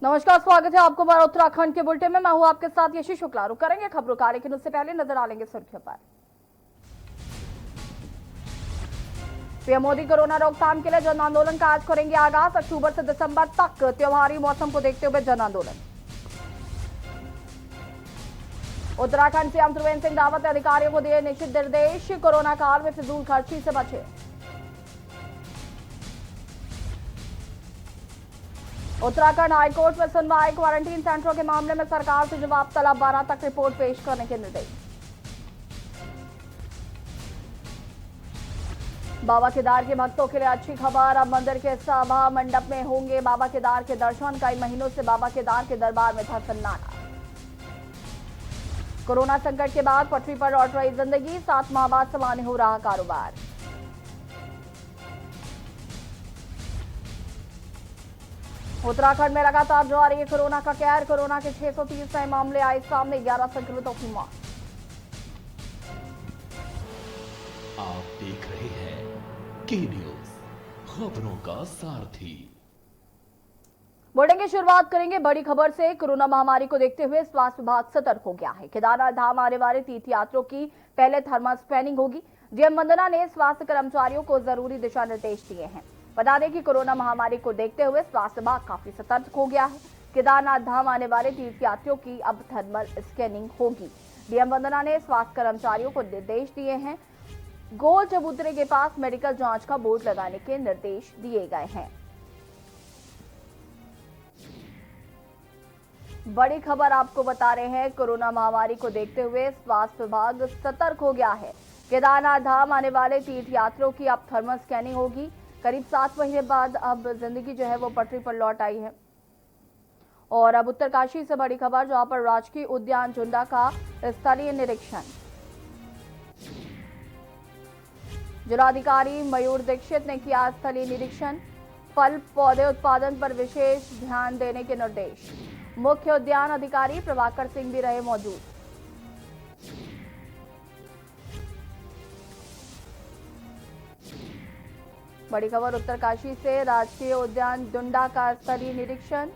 नमस्कार, स्वागत है आपको हमारा उत्तराखंड के बुलेटिन में। मैं हूं आपके साथ यशी शुक्ला। रुक करेंगे खबरों का, लेकिन उससे पहले नजर डालेंगे सुर्खियों पर। पीएम मोदी कोरोना रोकथाम के लिए जन आंदोलन का आज करेंगे आगाज। अक्टूबर से दिसंबर तक त्योहारी मौसम को देखते हुए जन आंदोलन। उत्तराखंड सीएम त्रिवेंद्र सिंह रावत ने अधिकारियों को दिए निश्चित निर्देश, कोरोना काल में फिजूल खर्ची से बचे। उत्तराखंड हाईकोर्ट में सुनवाई, क्वारंटीन सेंटरों के मामले में सरकार से जवाब तलब, 12 तक रिपोर्ट पेश करने के निर्देश। बाबा केदार के भक्तों के लिए अच्छी खबर, अब मंदिर के सभा मंडप में होंगे बाबा केदार के दर्शन। कई महीनों से बाबा केदार के दरबार में था सन्नाटा। कोरोना संकट के बाद पटरी पर लौट रही जिंदगी, 7 माह बाद सामान्य हो रहा कारोबार। उत्तराखंड में लगातार जारी है कोरोना का कहर। कोरोना के 630 नए मामले आए सामने, 11 संक्रमितों की मौत। आप देख रहे हैं के न्यूज, खबरों का सारथी। बुलेटिन की शुरुआत करेंगे बड़ी खबर से। कोरोना महामारी को देखते हुए स्वास्थ्य विभाग सतर्क हो गया है। केदारनाथ धाम आने वाले तीर्थयात्रियों की पहले थर्मल स्कैनिंग होगी। डीएम वंदना ने स्वास्थ्य कर्मचारियों को जरूरी दिशा निर्देश दिए हैं। बता दें कि कोरोना महामारी को देखते हुए स्वास्थ्य विभाग काफी सतर्क हो गया है। केदारनाथ धाम आने वाले तीर्थयात्रियों की अब थर्मल स्कैनिंग होगी। डीएम वंदना ने स्वास्थ्य कर्मचारियों को निर्देश दिए हैं। गोल चबूतरे के पास मेडिकल जांच का बोर्ड लगाने के निर्देश दिए गए हैं। बड़ी खबर आपको बता रहे हैं, कोरोना महामारी को देखते हुए स्वास्थ्य विभाग सतर्क हो गया है। केदारनाथ धाम आने वाले तीर्थयात्रियों की अब थर्मल स्कैनिंग होगी। करीब 7 महीने बाद अब जिंदगी जो है वो पटरी पर लौट आई है। और अब उत्तरकाशी से बड़ी खबर, जहां पर राजकीय उद्यान जुंडा का स्थलीय निरीक्षण। जिलाधिकारी मयूर दीक्षित ने किया स्थलीय निरीक्षण। फल पौधे उत्पादन पर विशेष ध्यान देने के निर्देश। मुख्य उद्यान अधिकारी प्रभाकर सिंह भी रहे मौजूद। बड़ी खबर उत्तरकाशी से, राजकीय उद्यान डुंडा का स्थलीय निरीक्षण।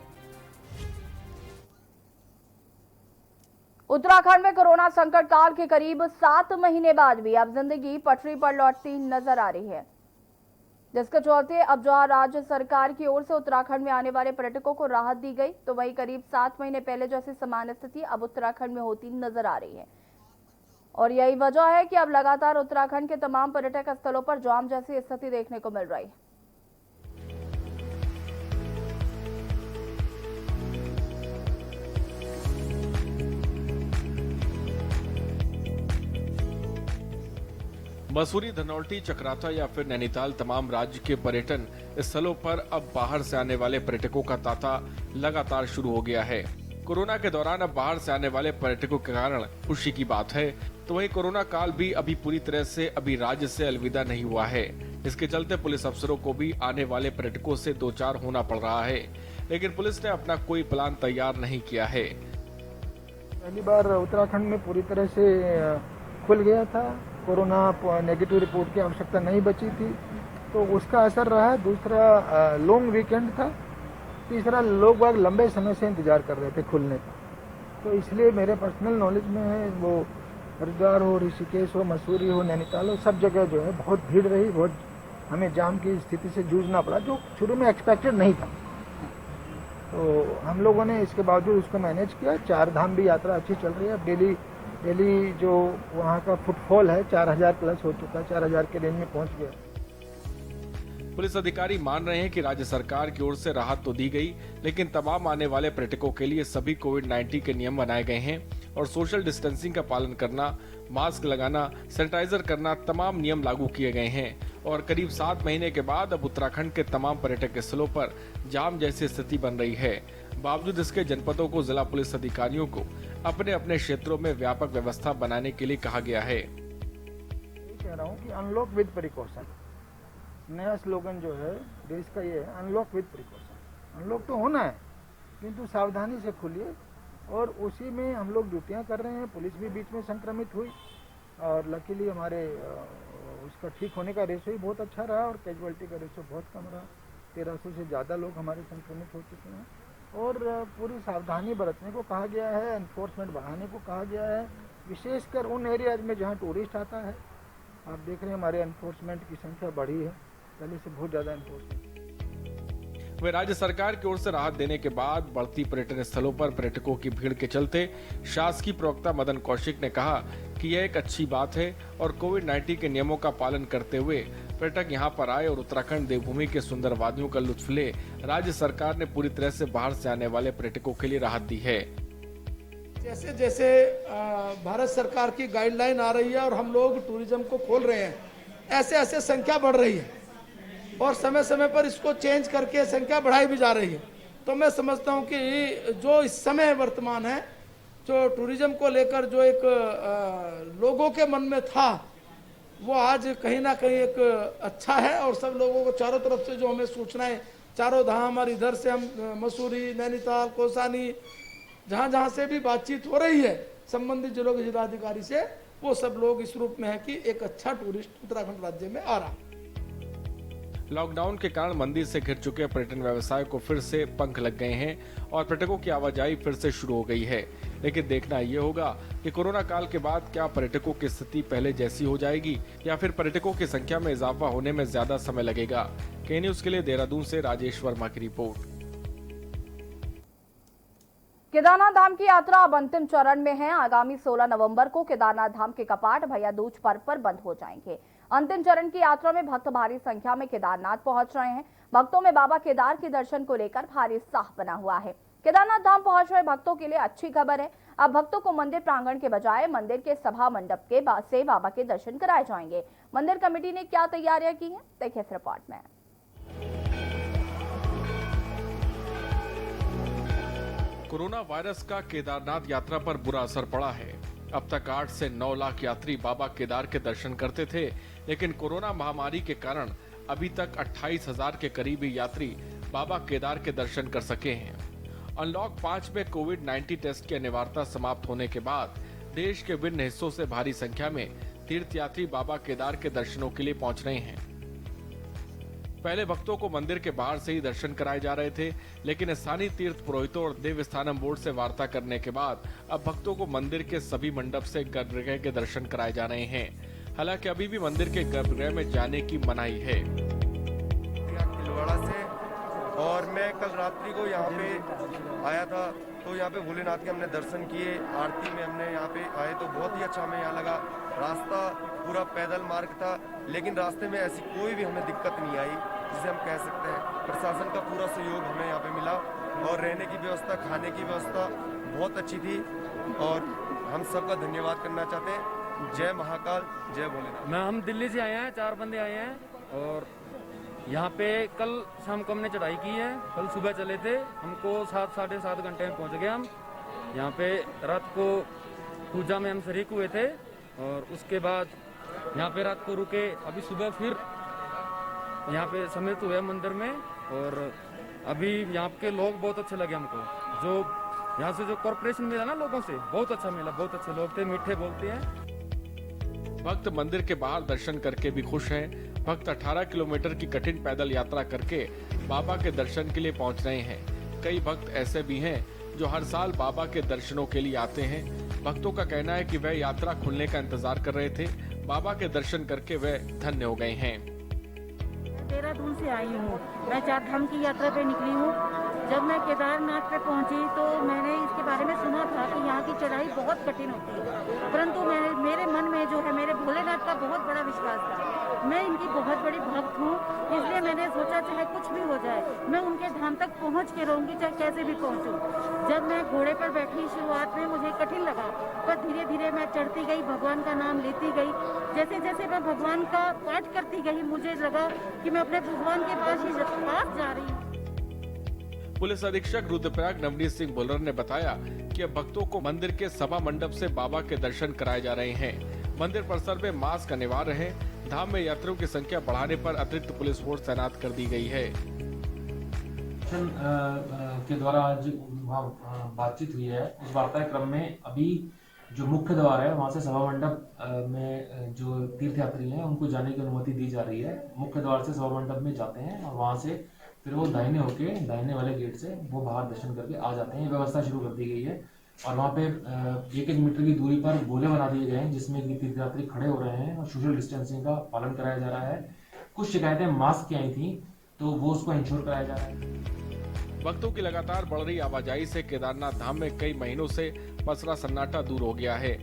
उत्तराखंड में कोरोना संकट काल के करीब 7 महीने बाद भी अब जिंदगी पटरी पर लौटती नजर आ रही है, जिसके चलते अब जहां राज्य सरकार की ओर से उत्तराखंड में आने वाले पर्यटकों को राहत दी गई, तो वहीं करीब 7 महीने पहले जैसी सामान्य स्थिति अब उत्तराखंड में होती नजर आ रही है। और यही वजह है कि अब लगातार उत्तराखंड के तमाम पर्यटक स्थलों पर जाम जैसी स्थिति देखने को मिल रही है। मसूरी, धनौल्टी, चक्राता या फिर नैनीताल, तमाम राज्य के पर्यटन स्थलों पर अब बाहर से आने वाले पर्यटकों का तांता लगातार शुरू हो गया है। कोरोना के दौरान अब बाहर से आने वाले पर्यटकों के कारण खुशी की बात है, तो वहीं कोरोना काल भी अभी पूरी तरह से अभी राज्य से अलविदा नहीं हुआ है। इसके चलते पुलिस अफसरों को भी आने वाले पर्यटकों से दो चार होना पड़ रहा है, लेकिन पुलिस ने अपना कोई प्लान तैयार नहीं किया है। पहली बार उत्तराखंड में पूरी तरह से खुल गया था, कोरोना नेगेटिव रिपोर्ट की आवश्यकता नहीं बची थी, तो उसका असर रहा। दूसरा लॉन्ग वीकेंड था। तीसरा, लोग बाग लंबे समय से इंतजार कर रहे थे खुलने का, तो इसलिए मेरे पर्सनल नॉलेज में है, वो हरिद्वार हो, ऋषिकेश हो, मसूरी हो, नैनीताल हो, सब जगह जो है बहुत भीड़ रही। बहुत हमें जाम की स्थिति से जूझना पड़ा, जो शुरू में एक्सपेक्टेड नहीं था। तो हम लोगों ने इसके बावजूद उसको मैनेज किया। 4 धाम भी यात्रा अच्छी चल रही है। डेली जो वहाँ का फुटफॉल है 4000 प्लस हो चुका है, 4000 के रेंज में पहुँच गया। पुलिस अधिकारी मान रहे हैं कि राज्य सरकार की ओर से राहत तो दी गई, लेकिन तमाम आने वाले पर्यटकों के लिए सभी कोविड-19 के नियम बनाए गए हैं और सोशल डिस्टेंसिंग का पालन करना, मास्क लगाना, सैनिटाइजर करना, तमाम नियम लागू किए गए हैं। और करीब 7 महीने के बाद अब उत्तराखंड के तमाम पर्यटक स्थलों पर जाम जैसी स्थिति बन रही है। बावजूद इसके जनपदों को जिला पुलिस अधिकारियों को अपने अपने क्षेत्रों में व्यापक व्यवस्था बनाने के लिए कहा गया है। कह रहा हूँ कि अनलॉक विद प्रिकॉशन, नया स्लोगन जो है देश का ये है, अनलॉक विद प्रिकॉशन। अनलॉक तो होना है, किंतु सावधानी से खुलिए। और उसी में हम लोग ड्यूटियाँ कर रहे हैं। पुलिस भी बीच में संक्रमित हुई और लकीली हमारे उसका ठीक होने का रेशो ही बहुत अच्छा रहा और कैजुअलिटी का रेशो बहुत कम रहा। 1300 से ज़्यादा लोग हमारे संक्रमित हो चुके हैं। और पूरी सावधानी बरतने को कहा गया है, एनफोर्समेंट बढ़ाने को कहा गया है, विशेषकर उन एरियाज में जहाँ टूरिस्ट आता है। आप देख रहे हैं हमारे एनफोर्समेंट की संख्या बढ़ी है, पहले से बहुत ज़्यादा एनफोर्समेंट। वे राज्य सरकार की ओर से राहत देने के बाद बढ़ती पर्यटन स्थलों पर पर्यटकों की भीड़ के चलते शासकीय प्रवक्ता मदन कौशिक ने कहा कि यह एक अच्छी बात है और कोविड-19 के नियमों का पालन करते हुए पर्यटक यहां पर आए और उत्तराखंड देवभूमि के सुंदर वादियों का लुत्फ ले। राज्य सरकार ने पूरी तरह से बाहर से आने वाले पर्यटकों के लिए राहत दी है। जैसे जैसे भारत सरकार की गाइडलाइन आ रही है और हम लोग टूरिज्म को खोल रहे हैं, ऐसे ऐसे संख्या बढ़ रही है और समय समय पर इसको चेंज करके संख्या बढ़ाई भी जा रही है। तो मैं समझता हूं कि जो इस समय वर्तमान है, जो टूरिज्म को लेकर जो एक लोगों के मन में था, वो आज कहीं ना कहीं एक अच्छा है और सब लोगों को चारों तरफ से जो हमें सूचनाएं, चारों धाम और इधर से हम मसूरी, नैनीताल, कौसानी, जहाँ जहाँ से भी बातचीत हो रही है संबंधित जिलों के जिलाधिकारी से, वो सब लोग इस रूप में है कि एक अच्छा टूरिस्ट उत्तराखंड राज्य में आ रहा। लॉकडाउन के कारण मंदिर से घिर चुके पर्यटन व्यवसाय को फिर से पंख लग गए हैं और पर्यटकों की आवाजाही फिर से शुरू हो गई है। लेकिन देखना ये होगा कि कोरोना काल के बाद क्या पर्यटकों की स्थिति पहले जैसी हो जाएगी या फिर पर्यटकों की संख्या में इजाफा होने में ज्यादा समय लगेगा। के न्यूज के लिए देहरादून से राजेश वर्मा की रिपोर्ट। केदारनाथ धाम की यात्रा अब अंतिम चरण में है। आगामी 16 नवंबर को केदारनाथ धाम के कपाट भैया दूज पर्व पर बंद हो जाएंगे। अंतिम चरण की यात्रा में भक्त भारी संख्या में केदारनाथ पहुंच रहे हैं। भक्तों में बाबा केदार के दर्शन को लेकर भारी उत्साह बना हुआ है। केदारनाथ धाम पहुंच रहे भक्तों के लिए अच्छी खबर है। अब भक्तों को मंदिर प्रांगण के बजाय मंदिर के सभा मंडप के से बाबा के दर्शन कराए जाएंगे। मंदिर कमेटी ने क्या तैयारियां की हैं, देखिए इस रिपोर्ट में। कोरोना वायरस का केदारनाथ यात्रा पर बुरा असर पड़ा है। अब तक 8 से 9 लाख यात्री बाबा केदार के दर्शन करते थे, लेकिन कोरोना महामारी के कारण अभी तक 28,000 के करीब ही यात्री बाबा केदार के दर्शन कर सके हैं। अनलॉक 5 में कोविड-19 टेस्ट की अनिवार्यता समाप्त होने के बाद देश के विभिन्न हिस्सों से भारी संख्या में तीर्थयात्री बाबा केदार के दर्शनों के लिए पहुंच रहे हैं। पहले भक्तों को मंदिर के बाहर से ही दर्शन कराए जा रहे थे, लेकिन स्थानीय तीर्थ पुरोहितों और देव स्थानम बोर्ड से वार्ता करने के बाद अब भक्तों को मंदिर के सभी मंडप से गर्भगृह के दर्शन कराए जा रहे हैं। हालांकि अभी भी मंदिर के गर्भगृह में जाने की मनाही है। खिलवाड़ा से और मैं कल रात्रि को यहाँ पे आया था, तो यहाँ पे भोलेनाथ के हमने दर्शन किए। आरती में हमने यहाँ पे आए तो बहुत ही अच्छा हमें यहाँ लगा। रास्ता पूरा पैदल मार्ग था, लेकिन रास्ते में ऐसी कोई भी हमें दिक्कत नहीं आई, जिसे हम कह सकते हैं प्रशासन का पूरा सहयोग हमें यहाँ पे मिला और रहने की व्यवस्था, खाने की व्यवस्था बहुत अच्छी थी और हम सबका धन्यवाद करना चाहते हैं। जय महाकाल, जय भोलेनाथ। हम दिल्ली से आए हैं, 4 बंदे आए हैं और यहाँ पे कल शाम को हमने चढ़ाई की है। कल सुबह चले थे, हमको 7 साढ़े 7 घंटे में पहुँच गए हम यहाँ पे। रात को पूजा में हम शरीक हुए थे और उसके बाद यहाँ पे रात को रुके। अभी सुबह फिर यहाँ पे समित हुए मंदिर में और अभी यहाँ के लोग बहुत अच्छे लगे हमको। जो यहाँ से जो कॉर्पोरेशन मिला ना लोगों से, बहुत अच्छा मिला। बहुत अच्छे लोग थे, मीठे बोलते हैं। भक्त मंदिर के बाहर दर्शन करके भी खुश हैं। भक्त 18 किलोमीटर की कठिन पैदल यात्रा करके बाबा के दर्शन के लिए पहुंच रहे हैं। कई भक्त ऐसे भी हैं जो हर साल बाबा के दर्शनों के लिए आते हैं। भक्तों का कहना है कि वह यात्रा खुलने का इंतजार कर रहे थे। बाबा के दर्शन करके वह धन्य हो गए हैं। देहरादून से आई हूँ, मैं 4 धाम की यात्रा पे निकली हूँ। जब मैं केदारनाथ पे पहुंची तो मैंने इसके बारे में सुना था कि यहाँ की चढ़ाई बहुत कठिन होती है, परंतु मेरे मन में जो है मेरे भोलेनाथ का बहुत बड़ा विश्वास था। मैं इनकी बहुत बड़ी भक्त हूँ, इसलिए मैंने सोचा चाहे कुछ भी हो जाए मैं उनके धाम तक पहुँच के रहूँगी, चाहे कैसे भी पहुँचूँ। जब मैं घोड़े पर बैठी शुरुआत में मुझे कठिन लगा, पर धीरे धीरे मैं चढ़ती गई, भगवान का नाम लेती गई। जैसे जैसे मैं भगवान का पाठ करती गई, मुझे लगा कि मैं अपने भगवान के पास जा रही हूँ। पुलिस अधीक्षक रुद्रप्रयाग नवनीत सिंह बुलर ने बताया कि अब भक्तों को मंदिर के सभा मंडप से बाबा के दर्शन कराए जा रहे हैं। मंदिर परिसर में मास्क अनिवार्य है। धाम में यात्रियों की संख्या बढ़ाने पर अतिरिक्त पुलिस फोर्स तैनात कर दी गई है। के द्वारा आज वहाँ बातचीत हुई है। उस वार्ता के क्रम में अभी जो मुख्य द्वार है वहाँ से सभा मंडप में जो तीर्थयात्री हैं उनको जाने की अनुमति दी जा रही है। मुख्य द्वार से सभा मंडप में जाते हैं और वहाँ से फिर वो दाहिने वाले गेट से वो बाहर दर्शन करके आ जाते हैं। ये व्यवस्था शुरू कर दी गई है और वहाँ पे 1-1 मीटर की दूरी पर गोले बना दिए गए हैं जिसमें कि तीर्थयात्री खड़े हो रहे हैं और सोशल डिस्टेंसिंग का पालन कराया जा रहा है। कुछ शिकायतें मास्क की आई थी तो वो उसको इंश्योर कराया जा रहा है। भक्तों की लगातार बढ़ रही आवाजाही से केदारनाथ धाम में कई महीनों से पसरा सन्नाटा दूर हो गया है।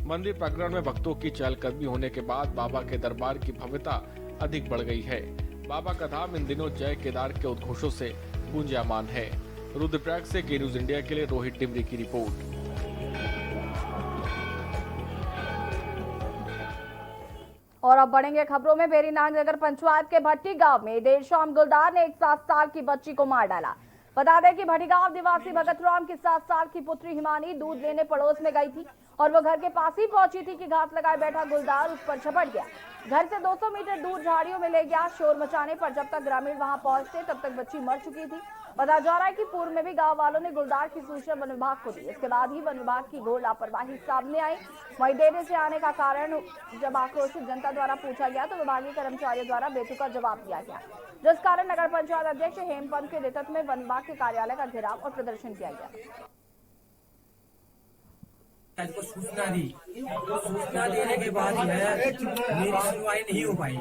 मंदिर प्रांगण में भक्तों की चहलकदमी होने के बाद बाबा के दरबार की भव्यता अधिक बढ़ गई है। बाबा का धाम इन दिनों जय केदार के उद्घोषों से गूंजायमान है। रुद्रप्रयाग से के न्यूज इंडिया के लिए रोहित डिमरी की रिपोर्ट। और अब बढ़ेंगे खबरों में। बेरीनाग नगर पंचायत के भट्टी गांव में देर शाम गुलदार ने एक 7 साल की बच्ची को मार डाला। बता दें कि भट्टी गांव निवासी भगत राम की 7 साल की पुत्री हिमानी दूध लेने पड़ोस में गई थी और वो घर के पास ही पहुंची थी कि घास लगाए बैठा गुलदार उस पर झपट गया। घर से 200 मीटर दूर झाड़ियों में ले गया। शोर मचाने पर जब तक ग्रामीण वहां पहुंचते तब तक बच्ची मर चुकी थी। बताया जा रहा है कि पूर्व में भी गांव वालों ने गुलदार की सूचना वन विभाग को दी। इसके बाद ही वन विभाग की घोर लापरवाही सामने आई। वहीं देर से आने का कारण जब आक्रोशित जनता द्वारा पूछा गया तो विभागीय कर्मचारियों द्वारा बेतुका जवाब दिया गया, जिस कारण नगर पंचायत अध्यक्ष हेमपंत के नेतृत्व में वन विभाग के कार्यालय का घेराव और प्रदर्शन किया गया। को सूचना देने के बाद जो है मेरी सुनवाई नहीं हो पाई।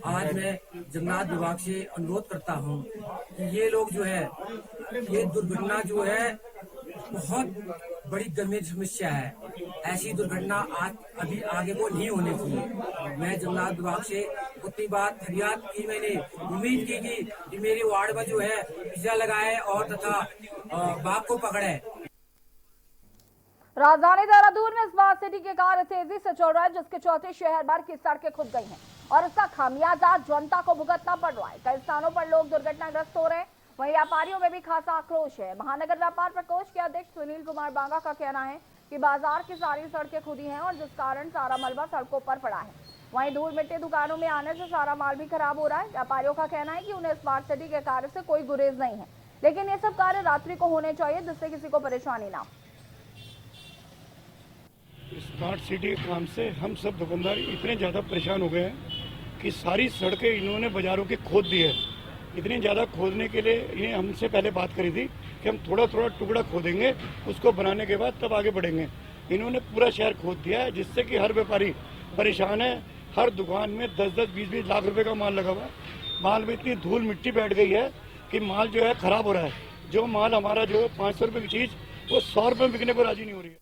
आज मैं जंगलात विभाग से अनुरोध करता हूं कि ये लोग जो है ये दुर्घटना जो है बहुत बड़ी गंभीर समस्या है। ऐसी दुर्घटना आज अभी आगे को नहीं होनी चाहिए। मैं जंगलात विभाग से उतनी बात फरियाद की, मैंने उम्मीद की कि मेरे वार्ड में जो है पिज्जा लगाए और तथा बाघ को पकड़े। राजधानी देहरादून में स्मार्ट सिटी के कार्य तेजी से चल रहा है, जिसके चलते शहर भर की सड़कें खुद गई हैं और इसका खामियाजा जनता को भुगतना पड़ रहा है। कई स्थानों पर लोग दुर्घटनाग्रस्त हो रहे हैं। वहीं व्यापारियों में भी खासा आक्रोश है। महानगर व्यापार प्रकोष्ठ के अध्यक्ष सुनील कुमार बांगा का कहना है कि बाजार की सारी सड़कें खुदी हैं और जिस कारण सारा मलबा सड़कों पर पड़ा है। वहीं धूल मिट्टी दुकानों में आने से सारा माल भी खराब हो रहा है। व्यापारियों का कहना है कि उन्हें स्मार्ट सिटी के कार्य से कोई गुरेज नहीं है, लेकिन ये सब कार्य रात्रि को होने चाहिए जिससे किसी को परेशानी ना हो। स्मार्ट सिटी के काम से हम सब दुकानदार इतने ज़्यादा परेशान हो गए हैं कि सारी सड़कें इन्होंने बाज़ारों की खोद दी है। इतनी ज़्यादा खोदने के लिए इन्हें हमसे पहले बात करी थी कि हम थोड़ा थोड़ा टुकड़ा खोदेंगे, उसको बनाने के बाद तब आगे बढ़ेंगे। इन्होंने पूरा शहर खोद दिया है जिससे कि हर व्यापारी परेशान है। हर दुकान में 10-10, 20-20 लाख रुपए का माल लगा हुआ है। माल में इतनी धूल मिट्टी बैठ गई है कि माल जो है ख़राब हो रहा है। जो माल हमारा जो 500 रुपये की चीज़ वो 100 रुपये में बिकने को राजी नहीं हो रही है।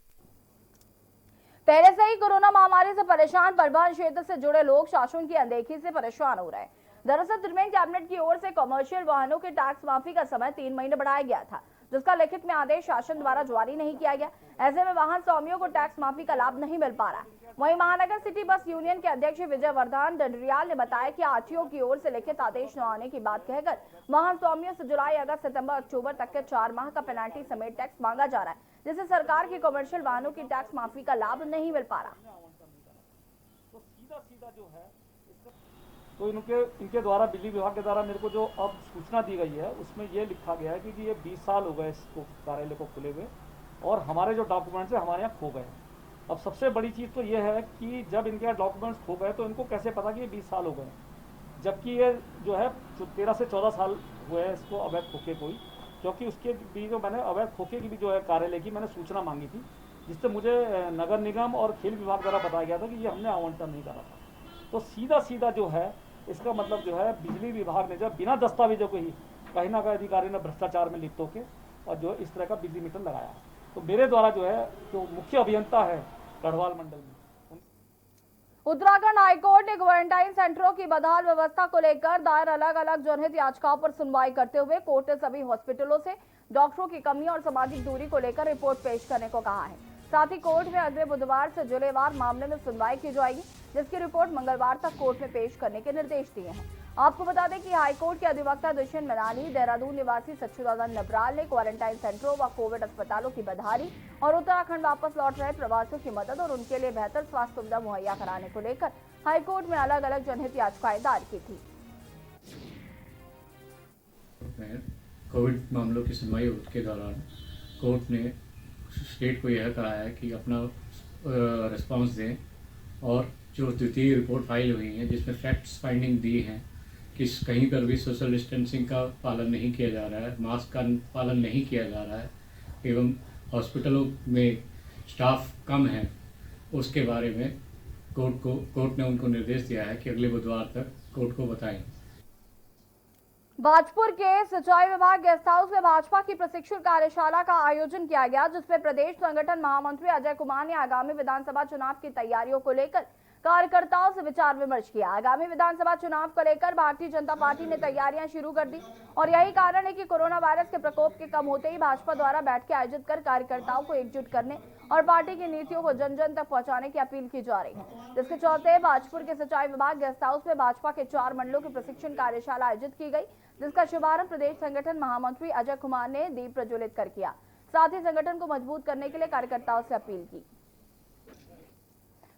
पहले से ही कोरोना महामारी से परेशान परिवहन क्षेत्र से जुड़े लोग शासन की अनदेखी से परेशान हो रहे हैं। दरअसल त्रिवेणी कैबिनेट की ओर से कमर्शियल वाहनों के टैक्स माफी का समय 3 महीने बढ़ाया गया था, जिसका लिखित में आदेश शासन द्वारा जारी नहीं किया गया। ऐसे में वाहन स्वामियों को टैक्स माफी का लाभ नहीं मिल पा रहा है। वहीं महानगर सिटी बस यूनियन के अध्यक्ष विजय वर्धन डंडरियाल ने बताया कि आरटीओ की ओर से लिखित आदेश न आने की बात कहकर वाहन स्वामियों से जुलाई, अगस्त, सितंबर, अक्टूबर तक के 4 माह का पेनाल्टी समेत टैक्स मांगा जा रहा है, जिससे सरकार की कमर्शियल वाहनों की टैक्स माफी का लाभ नहीं मिल पा रहा। तो सीधा जो है तो इनके द्वारा बिजली विभाग के द्वारा मेरे को जो अब सूचना दी गई है उसमें ये लिखा गया है कि ये 20 साल हो गए इसको कार्यालय को खुले हुए और हमारे जो डॉक्यूमेंट्स है हमारे यहाँ खो गए। अब सबसे बड़ी चीज़ तो ये है कि जब इनके यहाँ डॉक्यूमेंट्स खो गए तो इनको कैसे पता कि ये 20 साल हो गए, जबकि ये जो है 13 से 14 साल हुए हैं इसको अवैध खोखे कोई, क्योंकि उसके भी जो मैंने अवैध खोखे की भी जो है कार्यालय की मैंने सूचना मांगी थी, जिससे मुझे नगर निगम और खेल विभाग द्वारा बताया गया था कि ये हमने आवंटन नहीं करा था। तो सीधा जो है इसका मतलब जो है बिजली विभाग ने जब बिना दस्तावेजों को ही कहीं ना कहीं अधिकारी ने भ्रष्टाचार में लिप्त होकर और जो इस तरह का बिजली मीटर लगाया है। तो मेरे द्वारा जो है जो मुख्य अभियंता है गढ़वाल मंडल में। उत्तराखंड हाईकोर्ट ने क्वारंटाइन सेंटरों की बदहाल व्यवस्था को लेकर दायर अलग अलग जनहित याचिकाओं पर सुनवाई करते हुए कोर्ट ने सभी हॉस्पिटलों से डॉक्टरों की कमी और सामाजिक दूरी को लेकर रिपोर्ट पेश करने को कहा है। साथ ही कोर्ट में अगले बुधवार से जिलेवार मामले में सुनवाई की जाएगी, जिसकी रिपोर्ट मंगलवार तक कोर्ट में पेश करने के निर्देश दिए हैं। आपको बता दें कि हाईकोर्ट के अधिवक्ता दुष्यंत मनानी, देहरादून निवासी सच्चिदानंद नबराल ने क्वारंटाइन सेंटरों व कोविड अस्पतालों की बदहाली और उत्तराखंड वापस लौट रहे प्रवासियों की मदद और उनके लिए बेहतर स्वास्थ्य सुविधा मुहैया कराने को लेकर हाईकोर्ट में अलग अलग जनहित याचिकाएं दायर की थी। कोविड मामलों की सुनवाई के दौरान कोर्ट ने स्टेट को यह कहा है कि अपना रिस्पांस दें और जो द्वितीय रिपोर्ट फाइल हुई है जिसमें फैक्ट्स फाइंडिंग दी हैं कि कहीं पर भी सोशल डिस्टेंसिंग का पालन नहीं किया जा रहा है, मास्क का पालन नहीं किया जा रहा है एवं हॉस्पिटलों में स्टाफ कम है, उसके बारे में कोर्ट ने उनको निर्देश दिया है कि अगले बुधवार तक कोर्ट को बताएं। भाजपुर के सिंचाई विभाग गेस्ट हाउस में भाजपा की प्रशिक्षण कार्यशाला का आयोजन किया गया, जिसमें प्रदेश संगठन महामंत्री अजय कुमार ने आगामी विधानसभा चुनाव की तैयारियों को लेकर कार्यकर्ताओं से विचार विमर्श किया। आगामी विधानसभा चुनाव को लेकर भारतीय जनता पार्टी ने तैयारियां शुरू कर दी और यही कारण है कि कोरोना वायरस के प्रकोप के कम होते ही भाजपा द्वारा बैठकें आयोजित कर कार्यकर्ताओं को एकजुट करने और पार्टी की नीतियों को जन जन तक पहुंचाने की अपील की जा रही है, जिसके चलते भाजपुर के सिंचाई विभाग गेस्ट हाउस में भाजपा के 4 मंडलों की प्रशिक्षण कार्यशाला आयोजित की गई, जिसका शुभारंभ प्रदेश संगठन महामंत्री अजय कुमार ने दीप प्रज्वलित कर किया। साथ ही संगठन को मजबूत करने के लिए कार्यकर्ताओं से अपील की।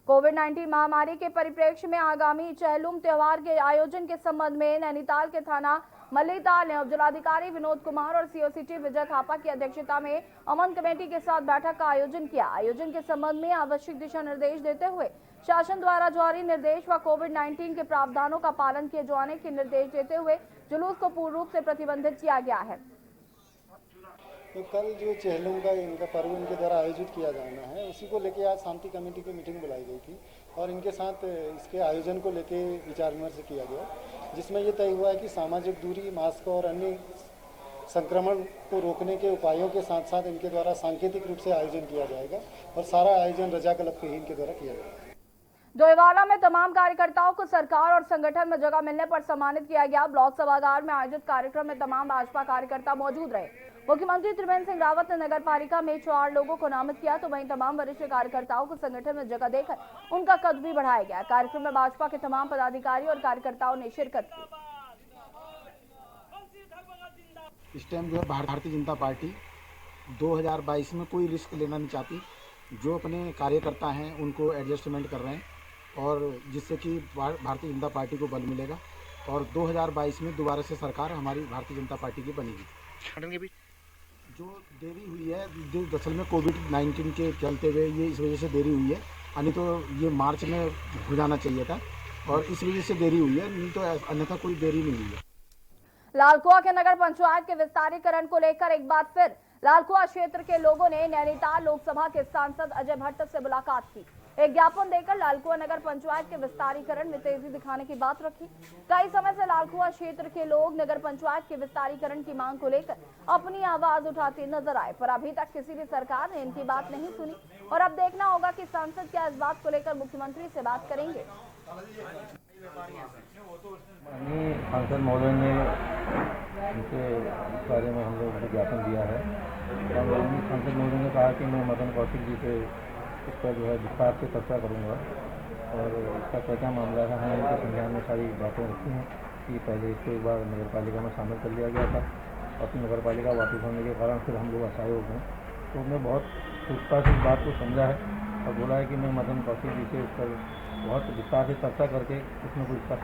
कोविड-19 महामारी के परिप्रेक्ष्य में आगामी चहलुम त्योहार के आयोजन के संबंध में नैनीताल के थाना मल्लीताल ने जिलाधिकारी विनोद कुमार और सीओ सिटी विजय थापा की अध्यक्षता में अमन कमेटी के साथ बैठक का आयोजन किया। आयोजन के संबंध में आवश्यक दिशा निर्देश देते हुए शासन द्वारा जारी निर्देश व कोविड-19 के प्रावधानों का पालन किए जाने के निर्देश देते हुए जुलूस को पूर्ण रूप से प्रतिबंधित किया गया है। तो कल जो चहलुम का इनका पर्व इनके द्वारा आयोजित किया जाना है, उसी को लेके आज शांति कमेटी की मीटिंग बुलाई गई थी और इनके साथ इसके आयोजन को लेके विचार विमर्श किया गया, जिसमें ये तय हुआ है कि सामाजिक दूरी, मास्क और अन्य संक्रमण को रोकने के उपायों के साथ साथ इनके द्वारा सांकेतिक रूप से आयोजन किया जाएगा और सारा आयोजन रजा क्लब के ही इनके द्वारा किया जाएगा। डोईवाला में तमाम कार्यकर्ताओं को सरकार और संगठन में जगह मिलने पर सम्मानित किया गया। ब्लॉक सभागार में आयोजित कार्यक्रम में तमाम भाजपा कार्यकर्ता मौजूद रहे। मुख्यमंत्री त्रिवेंद्र सिंह रावत ने नगर पालिका में 4 लोगों को नामित किया, तो वहीं तमाम वरिष्ठ कार्यकर्ताओं को संगठन में जगह देकर उनका कद भी बढ़ाया गया। कार्यक्रम में भाजपा के तमाम पदाधिकारी और कार्यकर्ताओं ने शिरकत की। इस टाइम जो है भारतीय जनता पार्टी 2022 में कोई रिस्क लेना नहीं चाहती। जो अपने कार्यकर्ता हैं उनको एडजस्टमेंट कर रहे हैं और जिससे कि भारतीय जनता पार्टी को बल मिलेगा और 2022 में दोबारा से सरकार हमारी भारतीय जनता पार्टी की बनेगी। जो देरी हुई है दरअसल में कोविड-19 के चलते हुए ये इस वजह से देरी हुई है, यानी तो ये मार्च में हो जाना चाहिए था और इस वजह से देरी हुई है, नहीं तो अन्यथा कोई देरी नहीं हुई है। लालकुआ के नगर पंचायत के विस्तारीकरण को लेकर एक बार फिर लालकुआ क्षेत्र के लोगों ने नैनीताल लोकसभा के सांसद अजय भट्ट से मुलाकात की। एक ज्ञापन देकर लालकुआ नगर पंचायत के विस्तारीकरण में तेजी दिखाने की बात रखी। कई समय से लालकुआ क्षेत्र के लोग नगर पंचायत के विस्तारीकरण की मांग को लेकर अपनी आवाज उठाते नजर आए, पर अभी तक किसी भी सरकार ने इनकी बात नहीं सुनी और अब देखना होगा कि सांसद क्या इस बात को लेकर मुख्यमंत्री से बात करेंगे। सांसद महोदय ने इनके बारे में हम लोग ज्ञापन दिया है। सांसद महोदय ने कहा कि मैं मदन कौशिक जी से इस पर जो है विस्तार से चर्चा करूँगा और इसका क्या क्या मामला है। हमने इनके संज्ञान में सारी बातें रखी हैं कि पहले इसको एक बार नगर पालिका में शामिल कर लिया गया था और फिर नगर पालिका वापस होने के कारण फिर हम लोग असहाय हो गए। तो हमने बहुत सूक्ष्मता से इस बात को समझा है और बोला है कि मैं मदन कौशिक जी से इस पर बहुत विस्तार से चर्चा करके इसमें कुछ कर।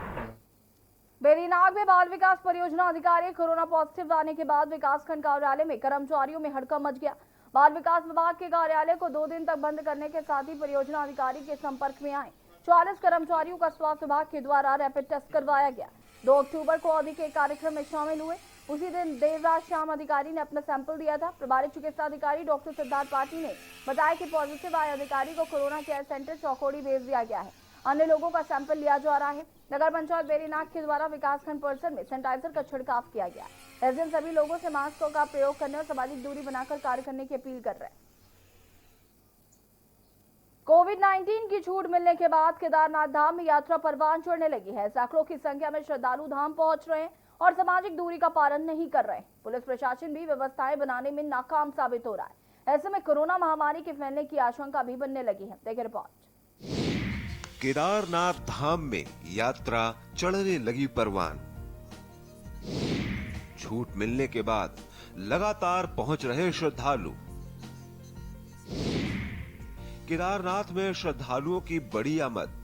बेरीनाग में बाल विकास परियोजना अधिकारी कोरोना पॉजिटिव आने के बाद विकासखंड कार्यालय में कर्मचारियों में हड़कंप मच गया। बाल विकास विभाग के कार्यालय को 2 दिन तक बंद करने के साथ ही परियोजना अधिकारी के संपर्क में आए 44 कर्मचारियों का स्वास्थ्य विभाग के द्वारा रैपिड टेस्ट करवाया गया। 2 अक्टूबर को अवधि के कार्यक्रम में शामिल हुए। उसी दिन देर रात श्याम अधिकारी ने अपना सैंपल दिया था। प्रभारी चिकित्सा अधिकारी डॉक्टर सिद्धार्थ पाठी ने बताया कि पॉजिटिव आए अधिकारी को कोरोना केयर सेंटर चौकोड़ी भेज दिया गया है। अन्य लोगों का सैंपल लिया जा रहा है। नगर पंचायत बेरीनाग के द्वारा विकासखंड परिसर में सैनिटाइजर का छिड़काव किया गया है। इस दिन सभी लोगों से मास्क का प्रयोग करने और सामाजिक दूरी बनाकर कार्य करने की अपील कर रहे हैं। कोविड-19 की छूट मिलने के बाद केदारनाथ धाम में यात्रा परवान चढ़ने लगी है। सैकड़ों की संख्या में श्रद्धालु धाम पहुंच रहे हैं और सामाजिक दूरी का पालन नहीं कर रहे हैं। पुलिस प्रशासन भी व्यवस्थाएं बनाने में नाकाम साबित हो रहा है। ऐसे में कोरोना महामारी के फैलने की आशंका भी बनने लगी है। देखिए रिपोर्ट। केदारनाथ धाम में यात्रा चढ़ने लगी परवान। छूट मिलने के बाद लगातार पहुंच रहे श्रद्धालु। केदारनाथ में श्रद्धालुओं की बड़ी आमद।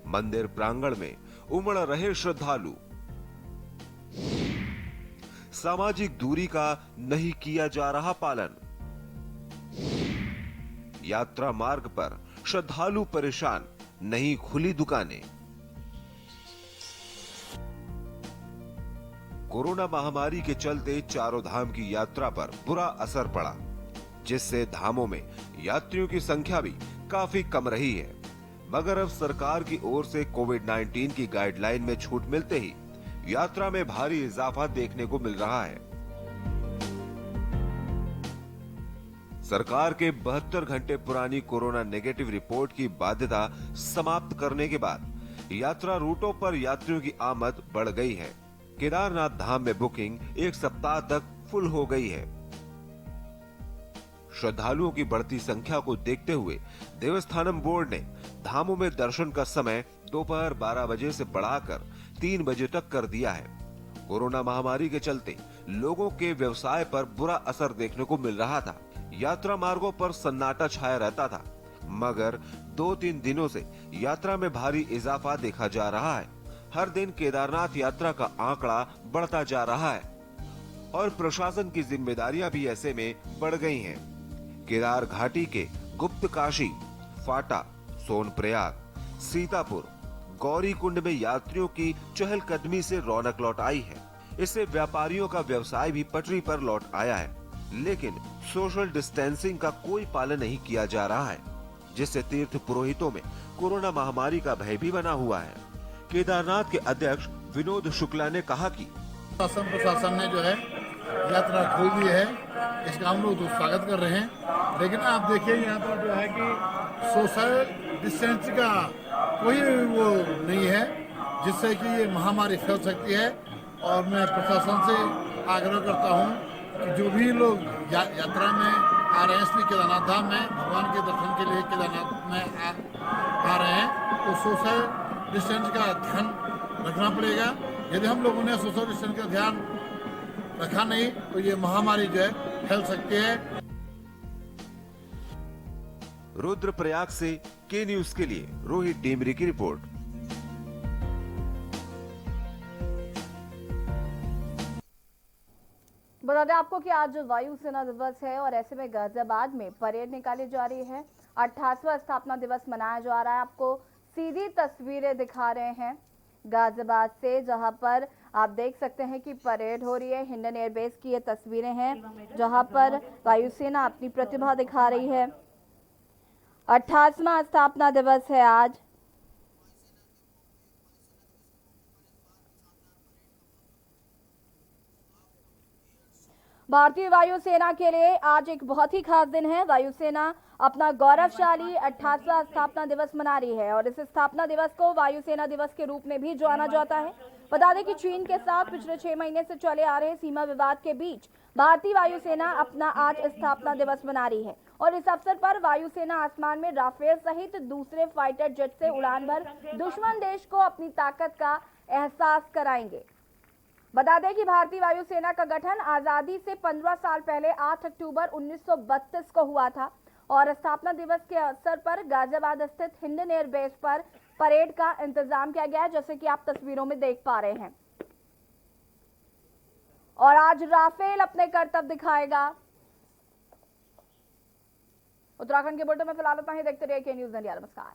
मंदिर प्रांगण में उमड़ रहे श्रद्धालु। सामाजिक दूरी का नहीं किया जा रहा पालन। यात्रा मार्ग पर श्रद्धालु परेशान, नहीं खुली दुकानें। कोरोना महामारी के चलते चारों धाम की यात्रा पर बुरा असर पड़ा, जिससे धामों में यात्रियों की संख्या भी काफी कम रही है। मगर अब सरकार की ओर से कोविड-19 की गाइडलाइन में छूट मिलते ही यात्रा में भारी इजाफा देखने को मिल रहा है। सरकार के 72 घंटे पुरानी कोरोना नेगेटिव रिपोर्ट की बाध्यता समाप्त करने के बाद यात्रा रूटों पर यात्रियों की आमद बढ़ गई है। केदारनाथ धाम में बुकिंग एक सप्ताह तक फुल हो गई है। श्रद्धालुओं की बढ़ती संख्या को देखते हुए देवस्थानम बोर्ड ने धामों में दर्शन का समय दोपहर 12 बजे से बढ़ाकर 3 बजे तक कर दिया है। कोरोना महामारी के चलते लोगों के व्यवसाय पर बुरा असर देखने को मिल रहा था। यात्रा मार्गों पर सन्नाटा छाया रहता था, मगर 2-3 दिनों से यात्रा में भारी इजाफा देखा जा रहा है। हर दिन केदारनाथ यात्रा का आंकड़ा बढ़ता जा रहा है और प्रशासन की जिम्मेदारियां भी ऐसे में बढ़ गई हैं। केदार घाटी के गुप्त काशी, फाटा, सोनप्रयाग, सीतापुर, गौरी कुंड में यात्रियों की चहलकदमी से रौनक लौट आई है। इससे व्यापारियों का व्यवसाय भी पटरी पर लौट आया है, लेकिन सोशल डिस्टेंसिंग का कोई पालन नहीं किया जा रहा है, जिससे तीर्थ पुरोहितों में कोरोना महामारी का भय भी बना हुआ है। केदारनाथ के अध्यक्ष विनोद शुक्ला ने कहा कि शासन प्रशासन ने जो है यात्रा खोल दी है, इसका हम लोग स्वागत कर रहे हैं। लेकिन आप देखिए यहाँ पर जो है कि सोशल डिस्टेंस का कोई वो नहीं है, जिससे कि ये महामारी फैल सकती है। और मैं प्रशासन से आग्रह करता हूँ कि जो भी लोग यात्रा में आ रहे हैं, इसलिए केदारनाथ धाम में भगवान के दर्शन के लिए केदारनाथ में आ रहे हैं, तो सोशल डिस्टेंस का ध्यान रखना पड़ेगा। यदि हम लोगों ने सोशल डिस्टेंस का ध्यान रखा नहीं तो ये महामारी जो है फैल सकती है। रुद्रप्रयाग से के न्यूज के लिए रोहित डेमरी की रिपोर्ट। बता दें आपको कि आज वायुसेना दिवस है और ऐसे में गाजियाबाद में परेड निकाली जा रही है। 88वां स्थापना दिवस मनाया जा रहा है। आपको सीधी तस्वीरें दिखा रहे हैं गाजियाबाद से, जहां पर आप देख सकते हैं कि परेड हो रही है। हिंडन एयरबेस की ये तस्वीरें हैं जहां पर वायुसेना अपनी प्रतिभा दिखा रही है। 88वां स्थापना दिवस है आज। भारतीय वायुसेना के लिए आज एक बहुत ही खास दिन है। वायुसेना अपना गौरवशाली 88वां स्थापना दिवस मना रही है और इस स्थापना दिवस को वायुसेना दिवस के रूप में भी जाना जाता है। बता दें कि चीन के साथ पिछले 6 महीने से चले आ रहे सीमा विवाद के बीच भारतीय वायुसेना अपना आज स्थापना दिवस मना रही है और इस अवसर पर वायुसेना आसमान में राफेल सहित दूसरे फाइटर जेट से उड़ान भर दुश्मन देश को अपनी ताकत का एहसास कराएंगे। बता दें कि भारतीय वायुसेना का गठन आजादी से 15 साल पहले 8 अक्टूबर 1932 को हुआ था और स्थापना दिवस के अवसर पर गाजियाबाद स्थित हिंडन एयरबेस पर परेड का इंतजाम किया गया है, जैसे कि आप तस्वीरों में देख पा रहे हैं। और आज राफेल अपने करतब दिखाएगा। उत्तराखंड के बुलेटिन में फिलहाल इतना ही। देखते रहिए के न्यूज़ इंडिया। नमस्कार।